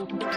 you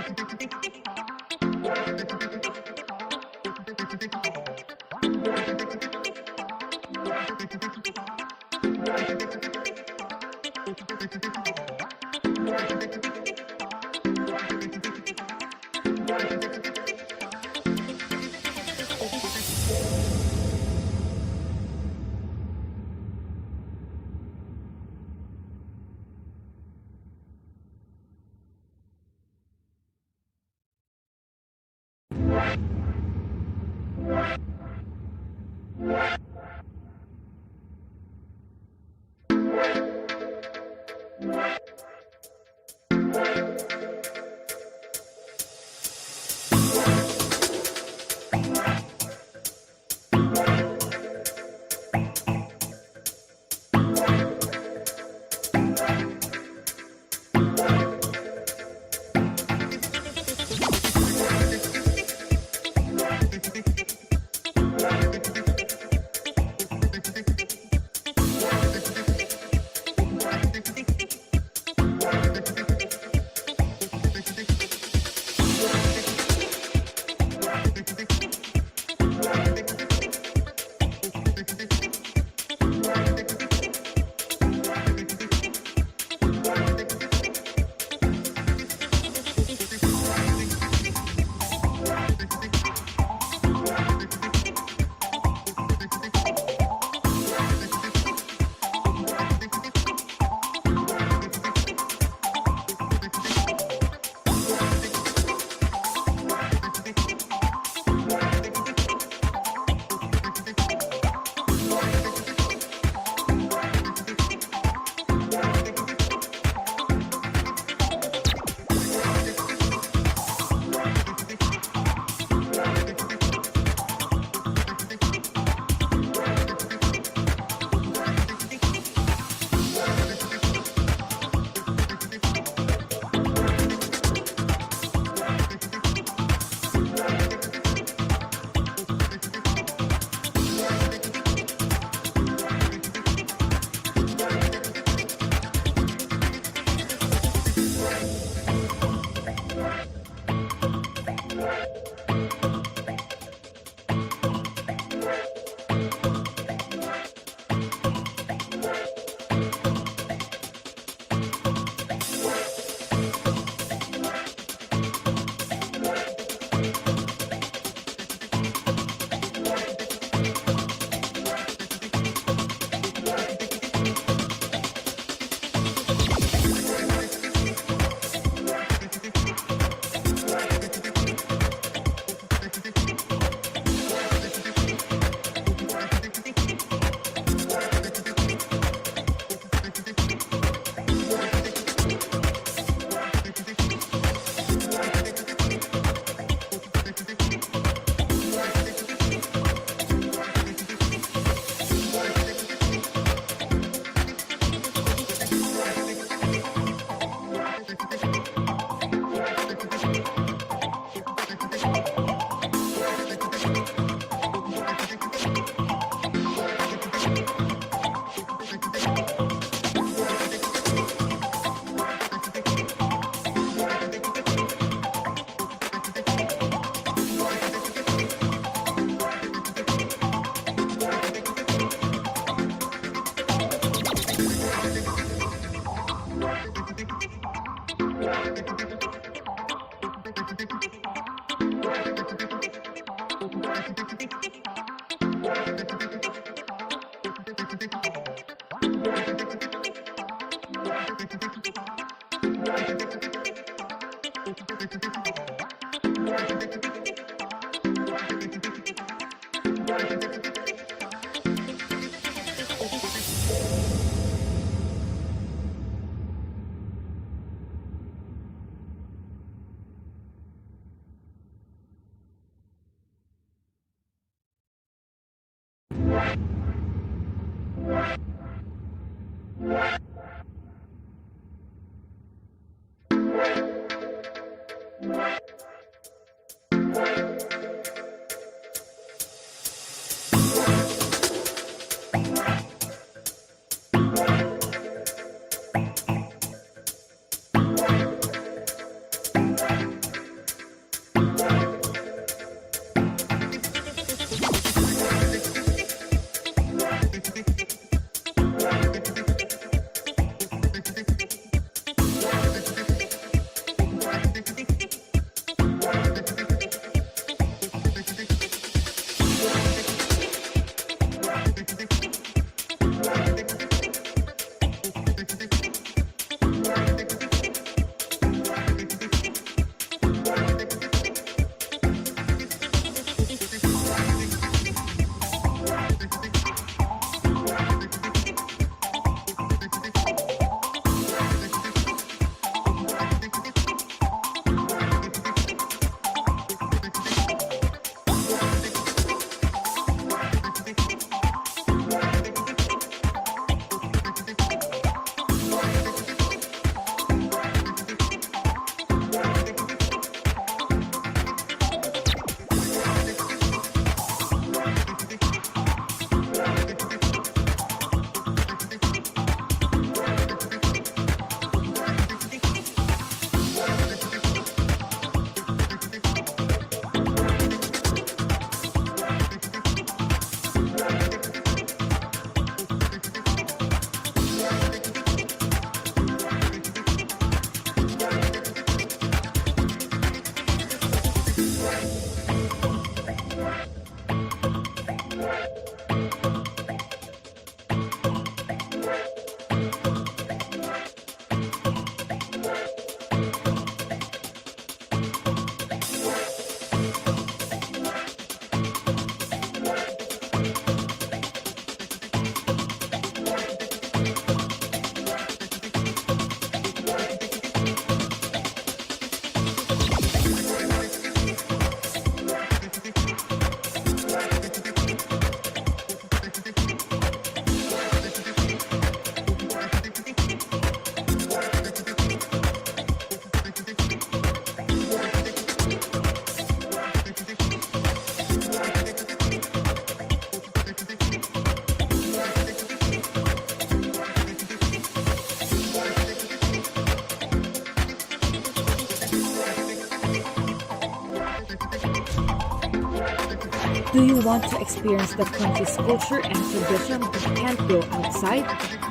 Do you want to experience the country's culture and tradition but can't go outside?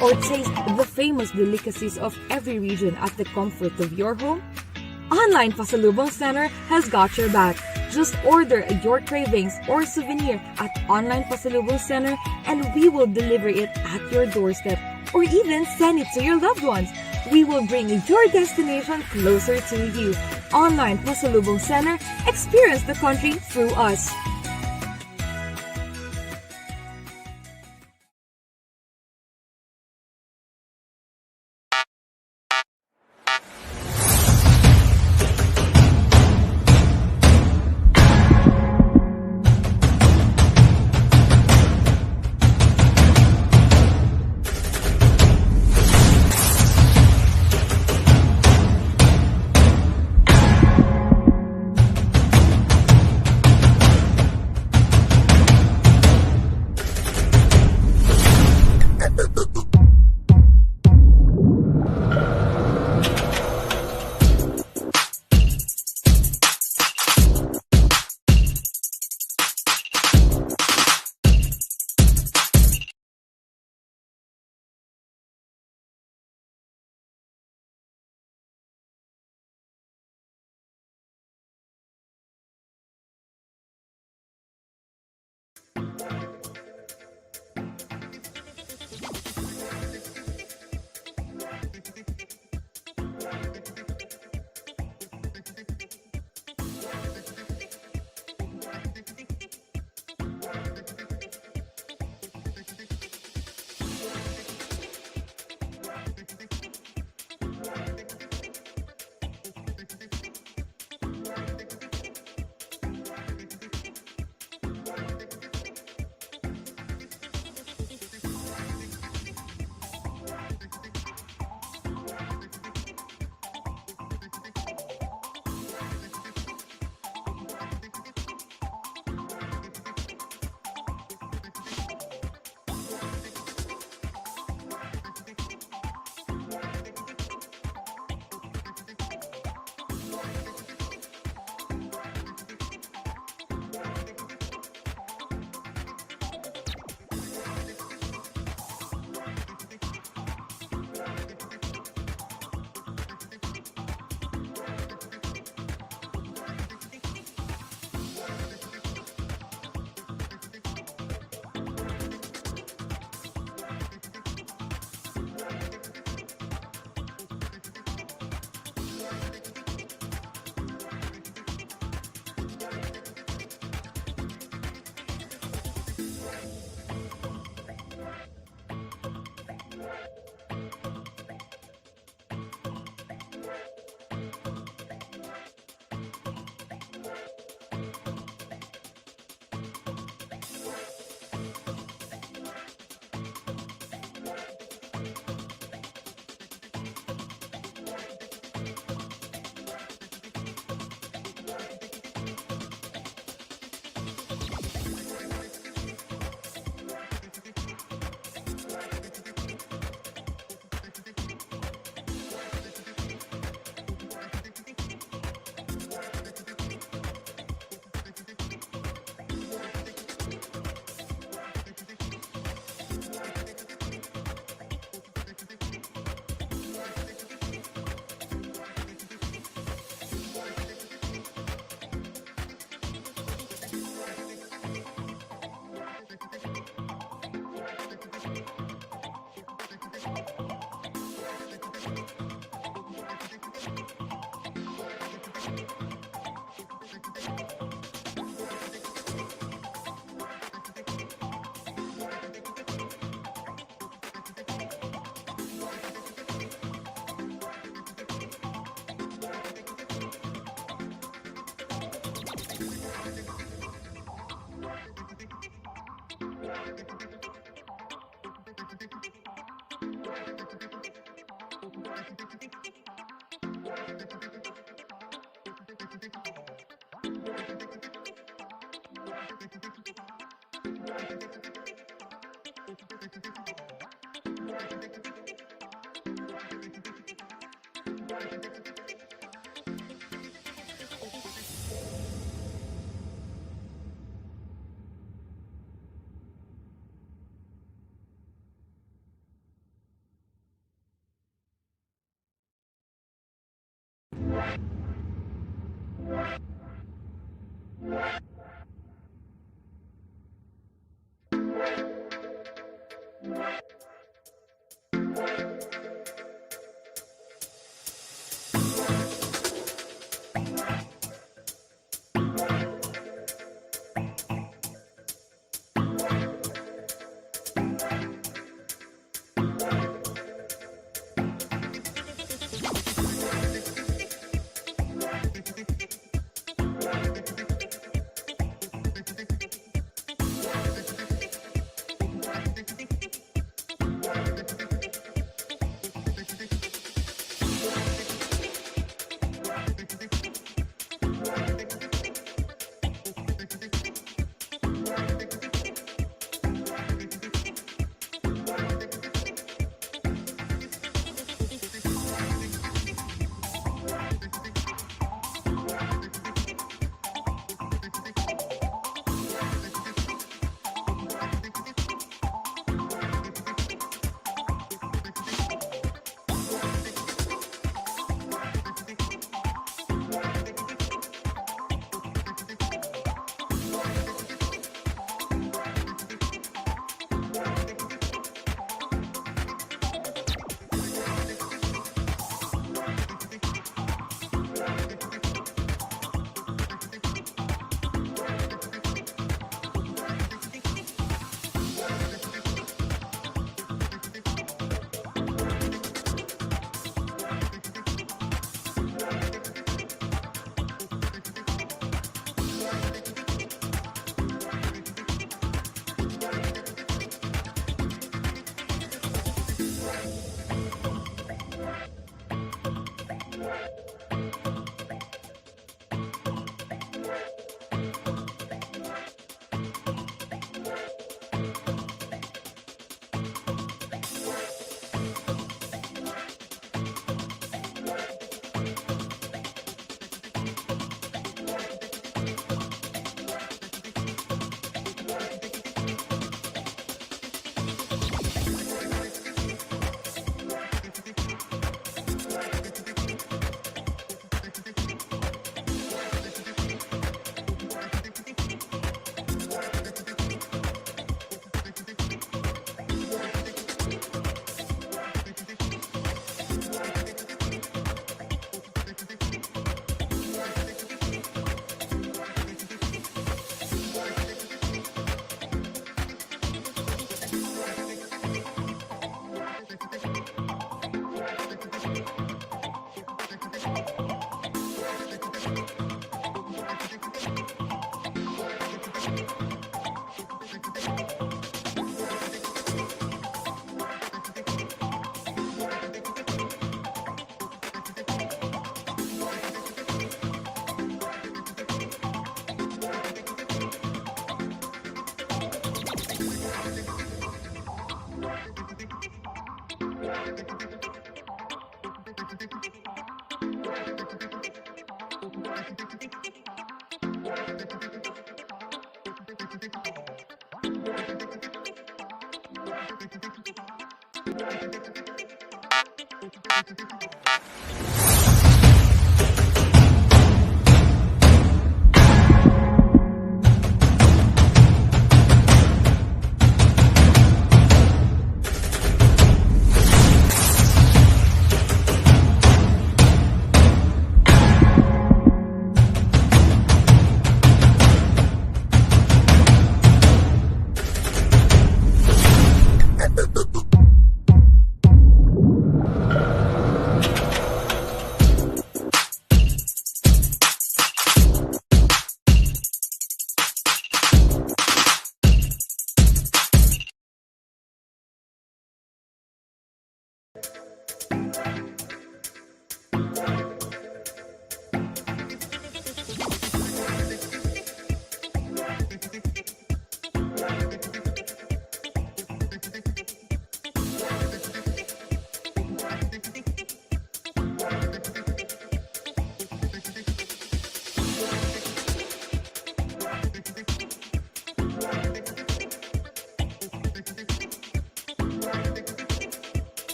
Or taste the famous delicacies of every region at the comfort of your home? Online Pasalubong Center has got your back. Just order your cravings or souvenir at Online Pasalubong Center and we will deliver it at your doorstep or even send it to your loved ones. We will bring your destination closer to you. Online Pasalubong Center, experience the country through us.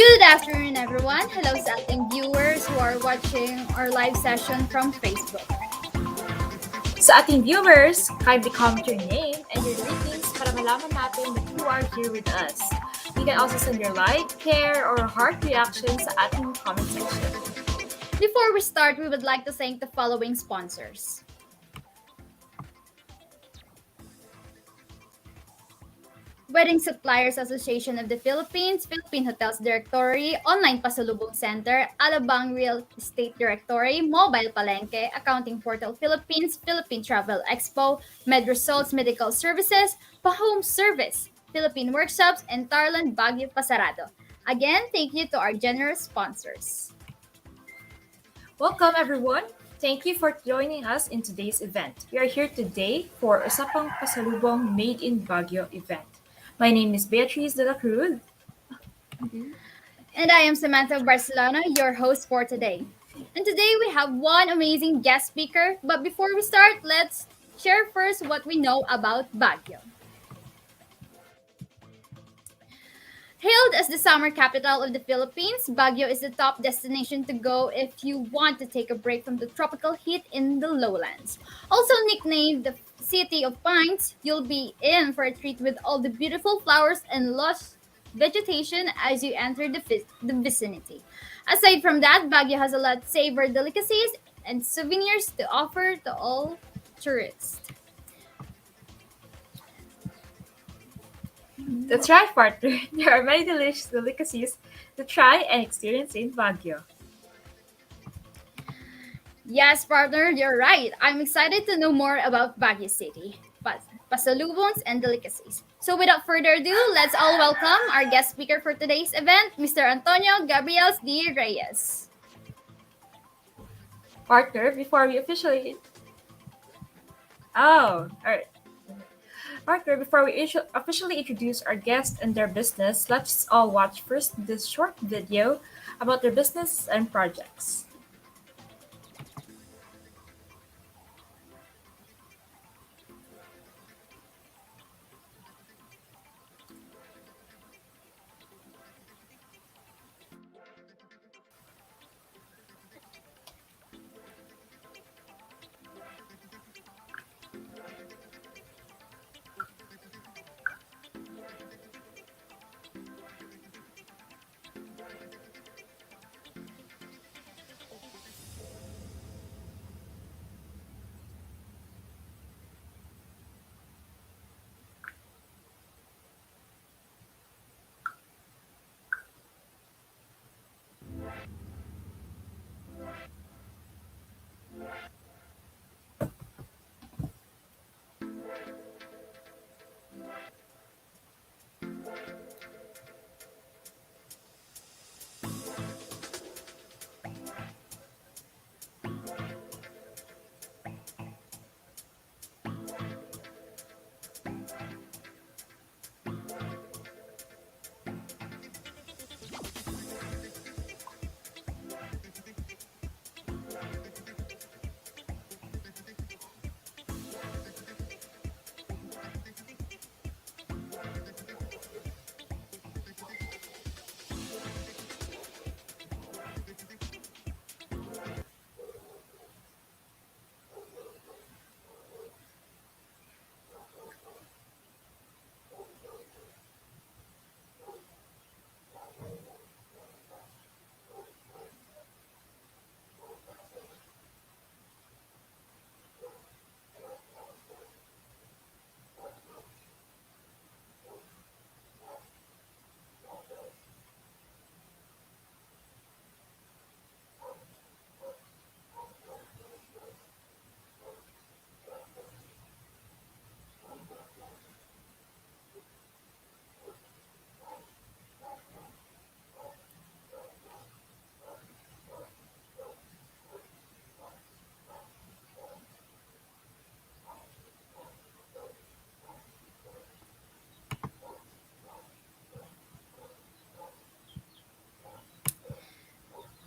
Good afternoon, everyone. Hello sa ating viewers who are watching our live session from Facebook. Sa ating viewers, kindly comment your name and your greetings para malaman natin that you are here with us. You can also send your like, care, or heart reaction sa ating comment section. Before we start, we would like to thank the following sponsors. Wedding Suppliers Association of the Philippines, Philippine Hotels Directory, Online Pasalubong Center, Alabang Real Estate Directory, Mobile Palengke, Accounting Portal Philippines, Philippine Travel Expo, MedResults Medical Services, Pa-Home Service, Philippine Workshops, and Tartland, Baguio, Pasarado. Again, thank you to our generous sponsors. Welcome, everyone. Thank you for joining us in today's event. We are here today for Usapang Pasalubong Made in Baguio event. My name is Beatriz de la Cruz. And I am Samantha Barcelona, your host for today. And today we have one amazing guest speaker. But before we start, let's share first what we know about Baguio. Hailed as the summer capital of the Philippines, Baguio is the top destination to go if you want to take a break from the tropical heat in the lowlands. Also nicknamed the City of Pines, you'll be in for a treat with all the beautiful flowers and lush vegetation as you enter the vicinity. Aside from that, Baguio has a lot of savory delicacies and souvenirs to offer to all tourists. That's right, partner. There are many delicious delicacies to try and experience in Baguio. Yes, partner, you're right. I'm excited to know more about Baguio City, pasalubongs, and delicacies. So without further ado, let's all welcome our guest speaker for today's event, Mr. Antonio Gabriel D. Reyes. Partner, before we officially... Oh, alright. Partner, before we officially introduce our guest and their business, let's all watch first this short video about their business and projects.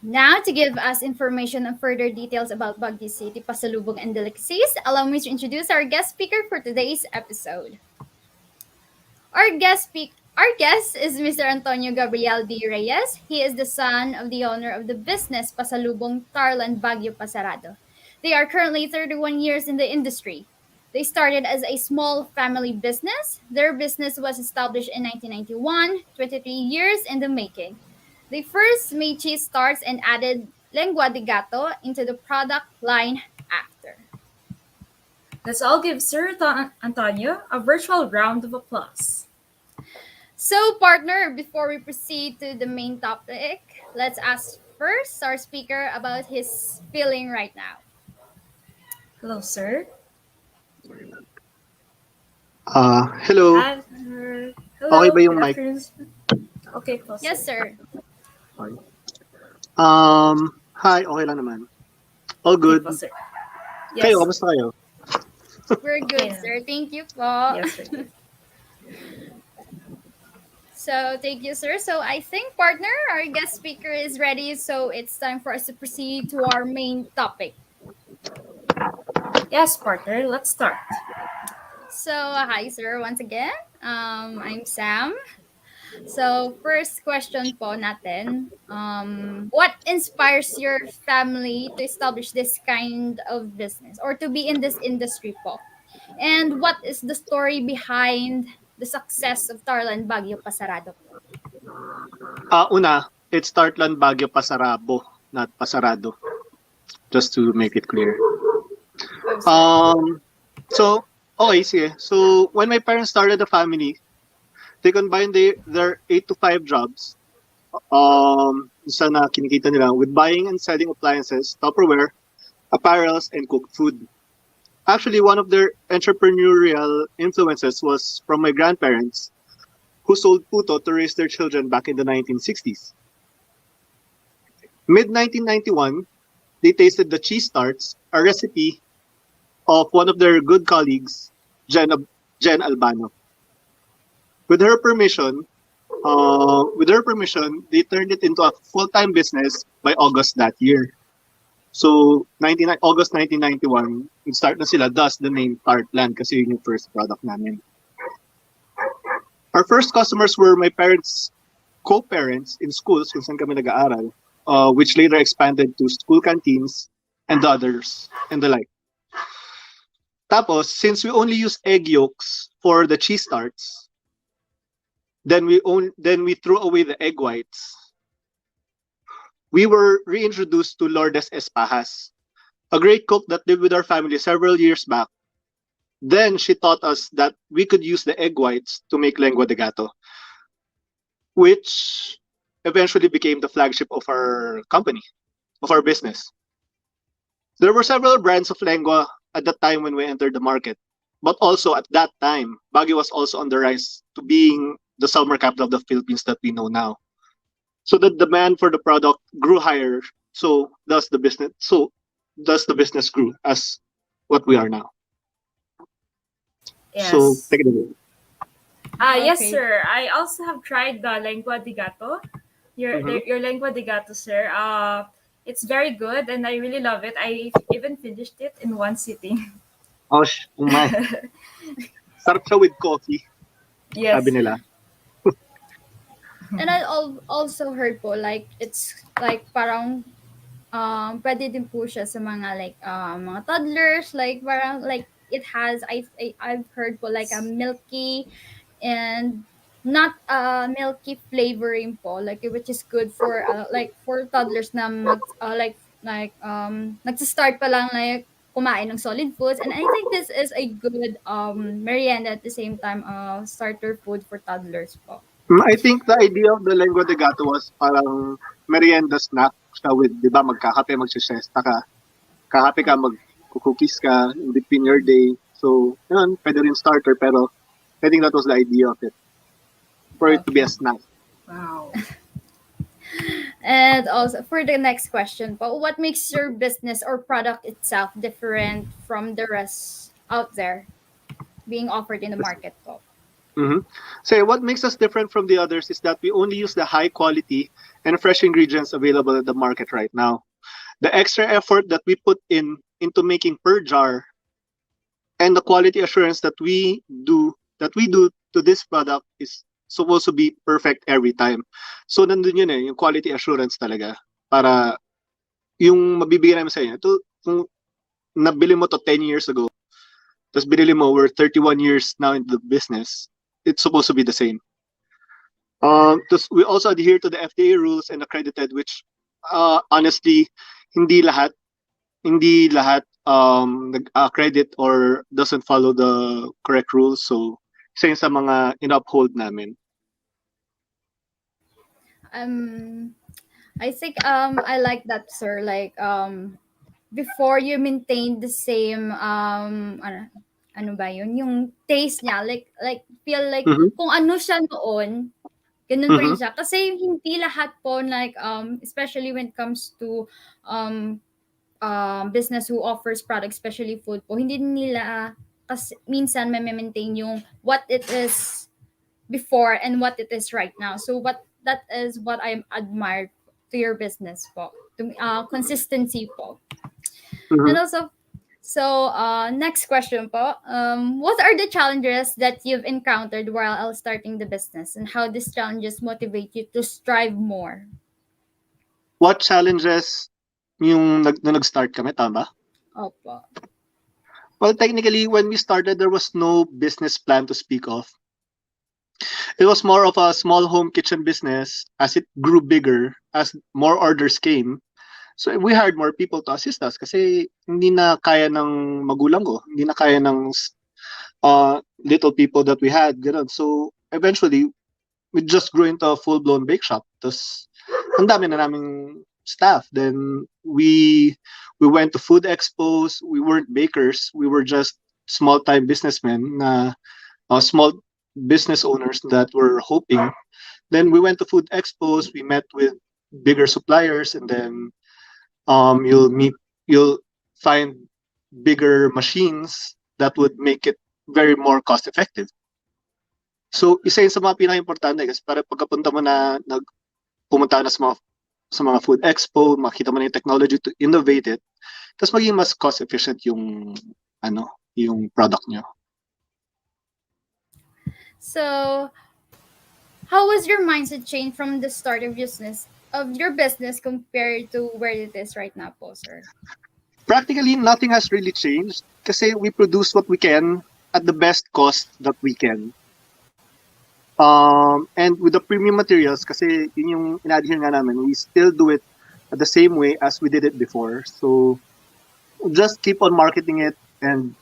Now, to give us information and further details about Baguio City, Pasalubong, and delicacies, allow me to introduce our guest speaker for today's episode. Our guest is Mr. Antonio Gabriel D. Reyes. He is the son of the owner of the business Pasalubong Tartland Baguio Pasarado. They are currently 31 years in the industry. They started as a small family business. Their business was established in 1991, 23 years in the making. They first made cheese tarts and added lengua de gato into the product line after. Let's all give Antonio a virtual round of applause. So, partner, before we proceed to the main topic, let's ask first our speaker about his feeling right now. Hello, sir. Hello. Hi, sir. Okay Hello. ba yung Good mic? afternoon. Okay, close. Yes, sir. Okay. Hi, okay lang naman. All Okay, good. close, sir. Kayo, kamusta kayo? We're good, Okay. sir. Thank you po. Yes, sir. So, thank you, sir. So, I think, partner, our guest speaker is ready. So, it's time for us to proceed to our main topic. Yes, partner. Let's start. So, hi, sir, once again. I'm Sam. So, first question po natin. What inspires your family to establish this kind of business or to be in this industry po? And what is the story behind the success of Tarland Baguio Pasarado po? Una, it's Tartland Baguio Pasarabo, not Pasarado. Just to make it clear. Oh, sorry. So, okay, sige. So, when my parents started the family, they combined their 8 to 5 jobs. Isa na kinikita nila with buying and selling appliances, Tupperware, apparels, and cooked food. Actually, one of their entrepreneurial influences was from my grandparents, who sold puto to raise their children back in the 1960s. Mid-1991, they tasted the cheese tarts, a recipe of one of their good colleagues, Jen Albano. With her permission, they turned it into a full-time business by August that year. So, August 1991, nag-start na sila, thus the name Tartland kasi yun yung first product namin. Our first customers were my parents' co-parents in schools kung saan kami nag-aaral, which later expanded to school canteens and the others and the like. Tapos, since we only use egg yolks for the cheese tarts, then we threw away the egg whites. We were reintroduced to Lourdes Espajas, a great cook that lived with our family several years back. Then she taught us that we could use the egg whites to make lengua de gato, which eventually became the flagship of our company, of our business. There were several brands of lengua at the time when we entered the market, but also at that time, Baguio was also on the rise to being the summer capital of the Philippines that we know now. So the demand for the product grew higher. So thus the business grew as what we are now. Yes. So take it away. Yes, Okay. sir. I also have tried the lengua de gato. Your lengua de gato, sir. It's very good, and I really love it. I even finished it in one sitting. Oh my. Sarap siya with coffee, Yes. sabi nila. And I also heard po, like, it's like parang pwede din po siya sa mga like mga toddlers, like parang like it has I've heard po like a milky and not milky flavoring po, like which is good for like for toddlers na nagsa-start pa lang like kumain ng solid foods, and I think this is a good merienda at the same time starter food for toddlers po. I think the idea of the lengua de gato was parang merienda snack siya with, di ba, magkakape, magsisiesta ka. Kakape ka, mag-cookies ka in between your day. So, yun, pwede rin starter, pero I think that was the idea of it. For it to be a snack. Wow. And also for the next question po, what makes your business or product itself different from the rest out there being offered in the market po? Mm-hmm. So what makes us different from the others is that we only use the high quality and fresh ingredients available in the market right now. The extra effort that we put into making per jar and the quality assurance that we do to this product is supposed to be perfect every time. So nandun yun yung quality assurance talaga para yung mabibigyan namin sa inyo. Ito, kung nabili mo to 10 years ago, tapos binili mo, we're 31 years now in the business, it's supposed to be the same. We also adhere to the FDA rules and accredited, which honestly, hindi lahat nag-accredit or doesn't follow the correct rules. So, isa yun sa mga in-uphold namin. I think I like that, sir. Like before you maintain the same ano ba yun, yung taste niya, like feel like Mhm. kung ano siya noon, ganun pa rin Mhm. siya. Kasi hindi lahat po, like especially when it comes to um business who offers products, especially food po, hindi nila kasi minsan may maintain yung what it is before and what it is right now. So that is what I admire to your business po. To, consistency po. Mhm. And also, so next question po. What are the challenges that you've encountered while starting the business, and how these challenges motivate you to strive more? What challenges yung nung nag-start kami, tama? Opo. Well, technically, when we started, there was no business plan to speak of. It was more of a small home kitchen business. As it grew bigger, as more orders came, so we hired more people to assist us kasi hindi na kaya ng magulang ko, hindi na kaya ng little people that we had. Ganun. So eventually, we just grew into a full-blown bake shop. Tapos, ang dami na naming staff. Then we went to food expos. We weren't bakers. We were just small-time businessmen na small business owners that were hoping. Then we went to food expos. We met with bigger suppliers, and then you'll find bigger machines that would make it very more cost effective. So isa yun sa mga pinaka-importante kasi para pagkapunta mo na pumunta na sa mga food expo, makita mo na yung technology to innovate it, tapos maging mas cost efficient yung product nyo. So, how was your mindset change from the start of your business compared to where it is right now po, sir? Practically nothing has really changed kasi we produce what we can at the best cost that we can. And with the premium materials, kasi yun yung in-adhere nga namin, we still do it the same way as we did it before. So, just keep on marketing it and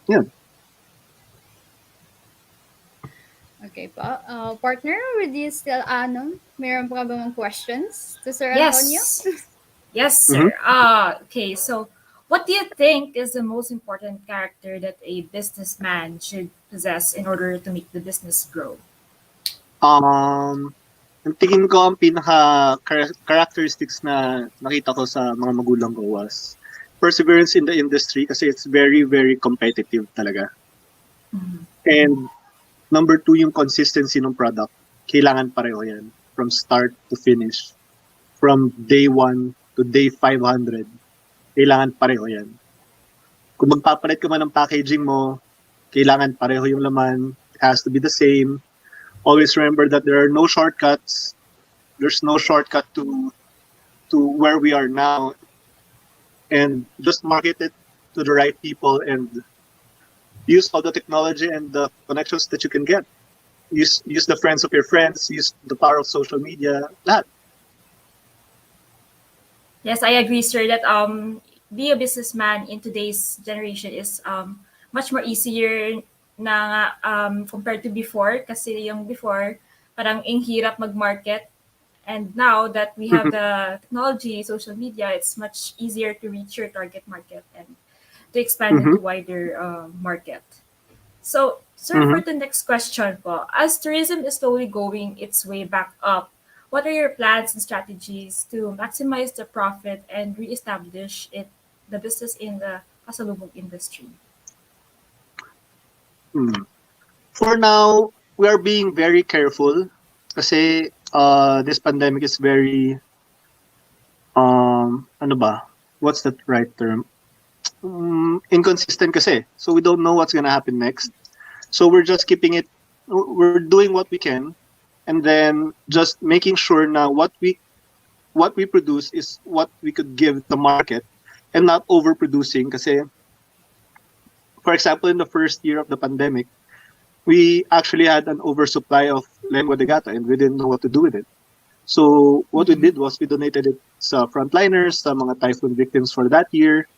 yun. Okay pa. Partner, would you still, meron pa ba mga questions to Sir Yes. Antonio? Yes, sir. Okay, so what do you think is the most important character that a businessman should possess in order to make the business grow? Ang tingin ko ang characteristics na nakita ko sa mga magulang ko was perseverance in the industry kasi it's very, very competitive talaga. And number 2, yung consistency ng product. Kailangan pareho yan from start to finish. From day 1 to day 500. Kailangan pareho yan. Kung magpapalit ka man ng packaging mo, kailangan pareho yung laman. It has to be the same. Always remember that there are no shortcuts. There's no shortcut to where we are now. And just market it to the right people and use all the technology and the connections that you can get. Use the friends of your friends. Use the power of social media. Lahat. Yes, I agree, sir, that be a businessman in today's generation is much more easier na compared to before kasi yung before parang ang hirap mag-market, and now that we have the technology, social media, it's much easier to reach your target market and to expand into wider market. So, sir, for the next question po, as tourism is slowly going its way back up, what are your plans and strategies to maximize the profit and reestablish the business in the pasalubong industry? For now, we are being very careful kasi this pandemic is very ano ba? What's the right term? Inconsistent kasi. So we don't know what's gonna happen next. So we're just keeping it. We're doing what we can, and then just making sure now what we produce is what we could give the market, and not overproducing. Kasi, for example, in the first year of the pandemic, we actually had an oversupply of lengua de gato, and we didn't know what to do with it. So what we did was we donated it sa frontliners, sa mga typhoon victims for that year,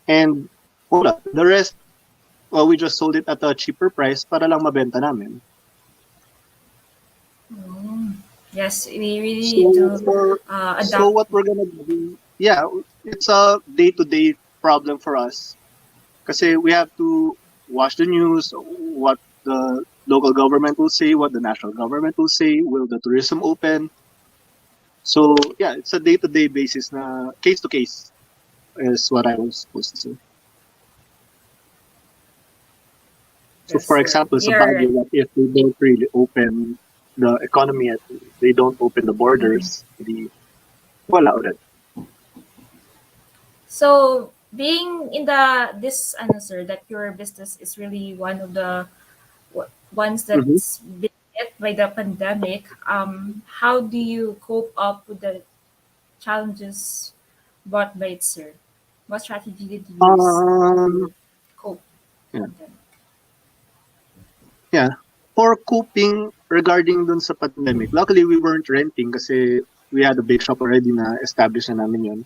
and wala. The rest, well, we just sold it at a cheaper price para lang mabenta namin. Yes, we really need So, to so adapt. what we're gonna do, yeah, it's a day-to-day problem for us. Kasi we have to watch the news, what the local government will say, what the national government will say, will the tourism open? So, yeah, it's a day-to-day basis na case-to-case is what I was supposed to say. So, Yes, for sir. example, sa You're right. Baguio, what if they don't really open the economy, at they don't open the borders, di wala ulit. So being in the this sir, that your business is really one of the ones Mhm. that's been hit by the pandemic. How do you cope up with the challenges brought by it, sir? What strategy did you use Um, to cope yeah. with them? Yeah. For coping regarding dun sa pandemic, luckily we weren't renting kasi we had a big shop already na established na namin yun.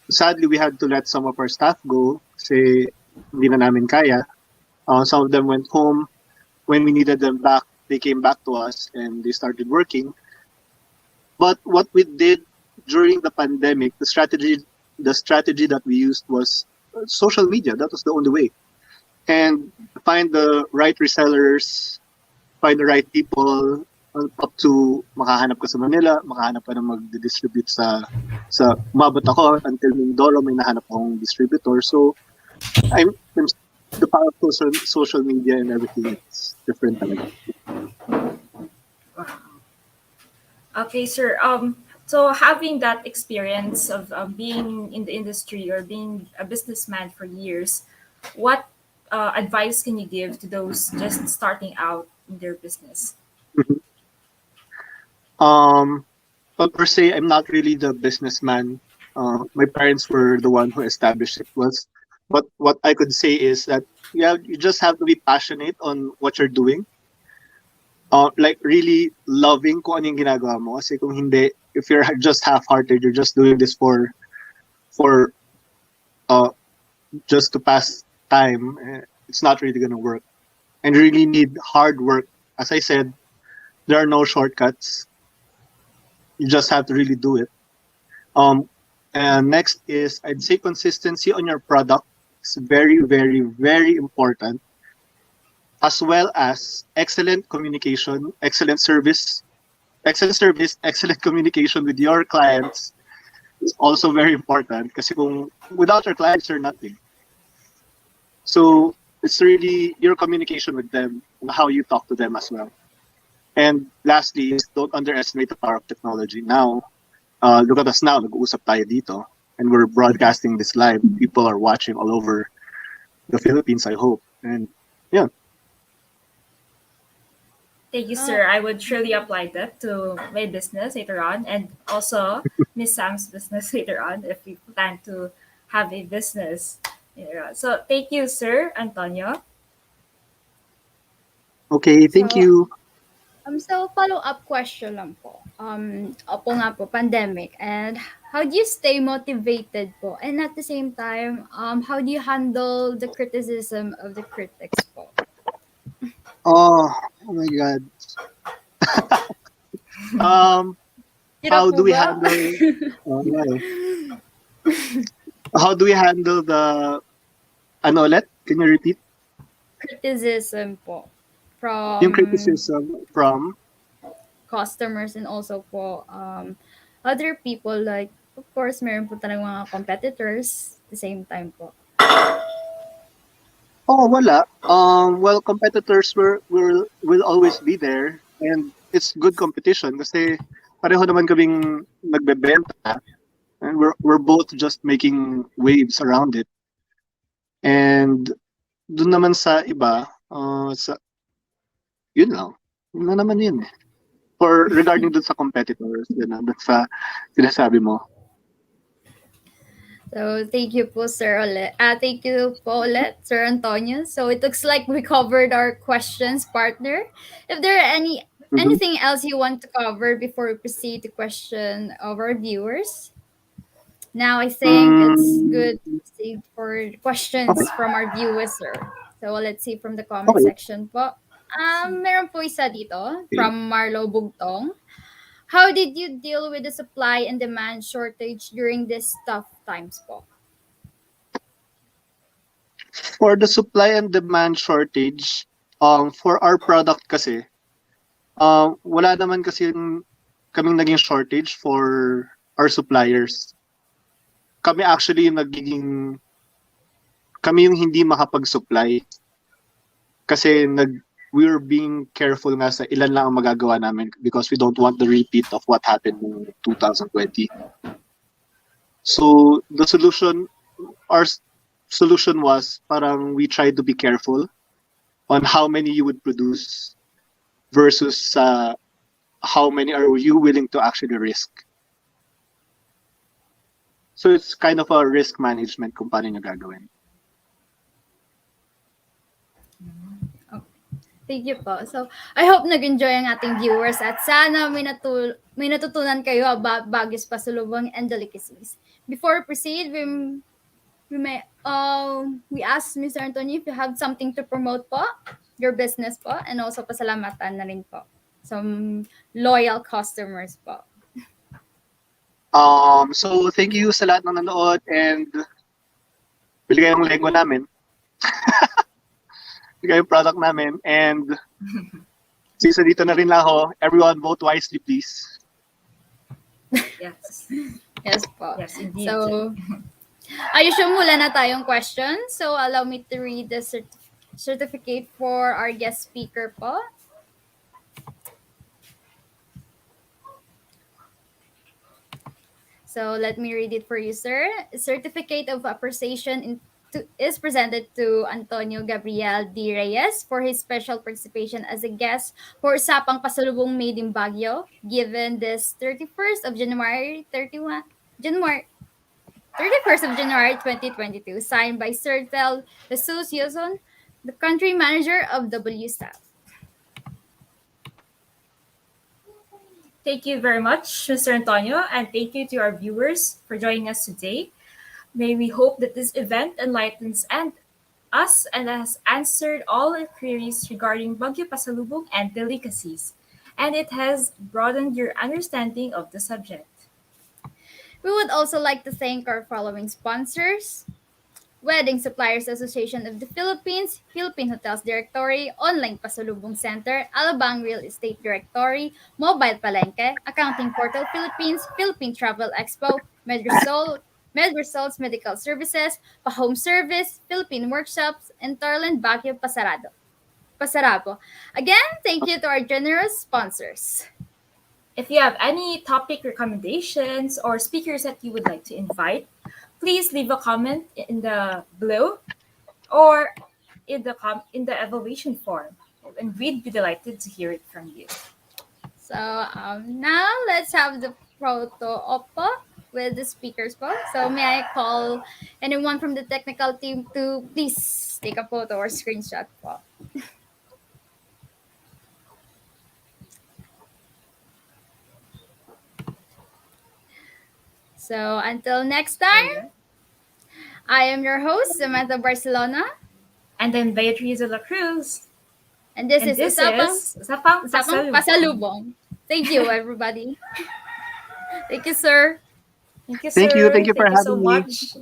Sadly, we had to let some of our staff go kasi hindi na namin kaya. Some of them went home. When we needed them back, they came back to us and they started working. But what we did during the pandemic, the strategy that we used was social media. That was the only way. And find the right resellers, find the right people, up to makahanap ka sa Manila, makahanap ka na mag-distribute sa umabot ako until Mindoro may nahanap akong distributor. So I'm the power of social media and everything is different talaga. Okay, sir. So having that experience of being in the industry or being a businessman for years, what advice can you give to those just starting out in their business? Mhm. Um, but per se, I'm not really the businessman. My parents were the one who established it. Was what I could say is that yeah, you just have to be passionate on what you're doing. Like really loving kung ano yung ginagawa mo. Kasi kung hindi, if you're just half-hearted, you're just doing this for uh just to pass time. It's not really gonna work. And you really need hard work. As I said, there are no shortcuts. You just have to really do it. Um, and next is I'd say consistency on your product is very, very, very important, as well as excellent service, excellent communication with your clients is also very important. Kasi kung without your clients, you're nothing. So it's really your communication with them and how you talk to them as well. And lastly, is don't underestimate the power of technology. Now, look at us now, nag-uusap tayo dito, and we're broadcasting this live. People are watching all over the Philippines, I hope. And yeah, Thank you, Uh, sir. I would surely apply that to my business later on, and also Miss Sam's business later on if we plan to have a business later on. So thank you, sir, Antonio. okay, thank so, you. so follow-up question lang po. Opo nga po, pandemic. And how do you stay motivated po? And at the same time, how do you handle the criticism of the critics po? Oh my God. Um, Hirap how po do we ba? handle? Okay. How do we handle the ano ulit? Can you repeat? Criticism po Yung from criticism from customers and also po other people, like of course meron po talagang mga competitors at the same time po. Oh, wala. Well, competitors will always be there, and it's good competition kasi pareho naman kaming nagbebenta, and we're both just making waves around it. And dun naman sa iba, yun lang. Yun lang naman yun. For regarding dun sa competitors, yun lang, dun sa sinasabi mo. So, thank you po, Sir Olet. Thank you po ulit, Sir Antonio. So, it looks like we covered our questions, partner. If there are Mhm. anything else you want to cover before we proceed to question of our viewers? Now, I think it's Mm, good to proceed for questions okay. from our viewers, sir. So, let's see from the comment Okay. section po. Meron po isa dito Okay. from Marlo Bugtong. How did you deal with the supply and demand shortage during these tough times po? For the supply and demand shortage, for our product kasi, wala naman kasi kaming naging shortage for our suppliers. Kami actually kami yung hindi makapag-supply kasi we were being careful nga sa ilan lang ang magagawa namin because we don't want the repeat of what happened in 2020. So our solution was parang we tried to be careful on how many you would produce versus how many are you willing to actually risk. So it's kind of a risk management kung paano nyo gagawin. Thank you po. So, I hope nag-enjoy ang ating viewers at sana may natutunan kayo about Baguio's pasalubong and delicacies. Before we proceed, we ask Mr. Antonio if you have something to promote po, your business po, and also pasalamatan na rin po. Some loyal customers po. So thank you sa lahat ng nanood and bili kayong Lego namin. Bili kayong product namin and since dito na rin lang ako, everyone vote wisely please. Yes. Yes po. Yes, indeed. So, ayusin mula na tayong question. So, allow me to read the certificate for our guest speaker po. So, let me read it for you, sir. Certificate of appreciation is presented to Antonio Gabriel D. Reyes for his special participation as a guest for Usapang Pasalubong Made in Baguio, given this 31st of January 2022, signed by Sir Tel Jesus Yoson, the country manager of W Staff. Thank you very much, Mr. Antonio, and thank you to our viewers for joining us today. May we hope that this event enlightens us and has answered all our queries regarding Baguio Pasalubong and delicacies, and it has broadened your understanding of the subject. We would also like to thank our following sponsors: Wedding Suppliers Association of the Philippines, Philippine Hotels Directory, Online Pasalubong Center, Alabang Real Estate Directory, Mobile Palengke, Accounting Portal Philippines, Philippine Travel Expo, MedResults Medical Services, Pa-Home Service, Philippine Workshops, and Tartland Baguio Pasarabo. Again, thank you to our generous sponsors. If you have any topic recommendations or speakers that you would like to invite, please leave a comment in the below or in the evaluation form, and we'd be delighted to hear it from you. So now let's have the photo op with the speakers po. So may I call anyone from the technical team to please take a photo or screenshot po. So until next time, I am your host, Samantha Barcelona. And then Beatriz de la Cruz. And this is Usapang Pasalubong. Thank you, everybody. Thank you, sir. Thank you, sir. Thank you for having so me. much.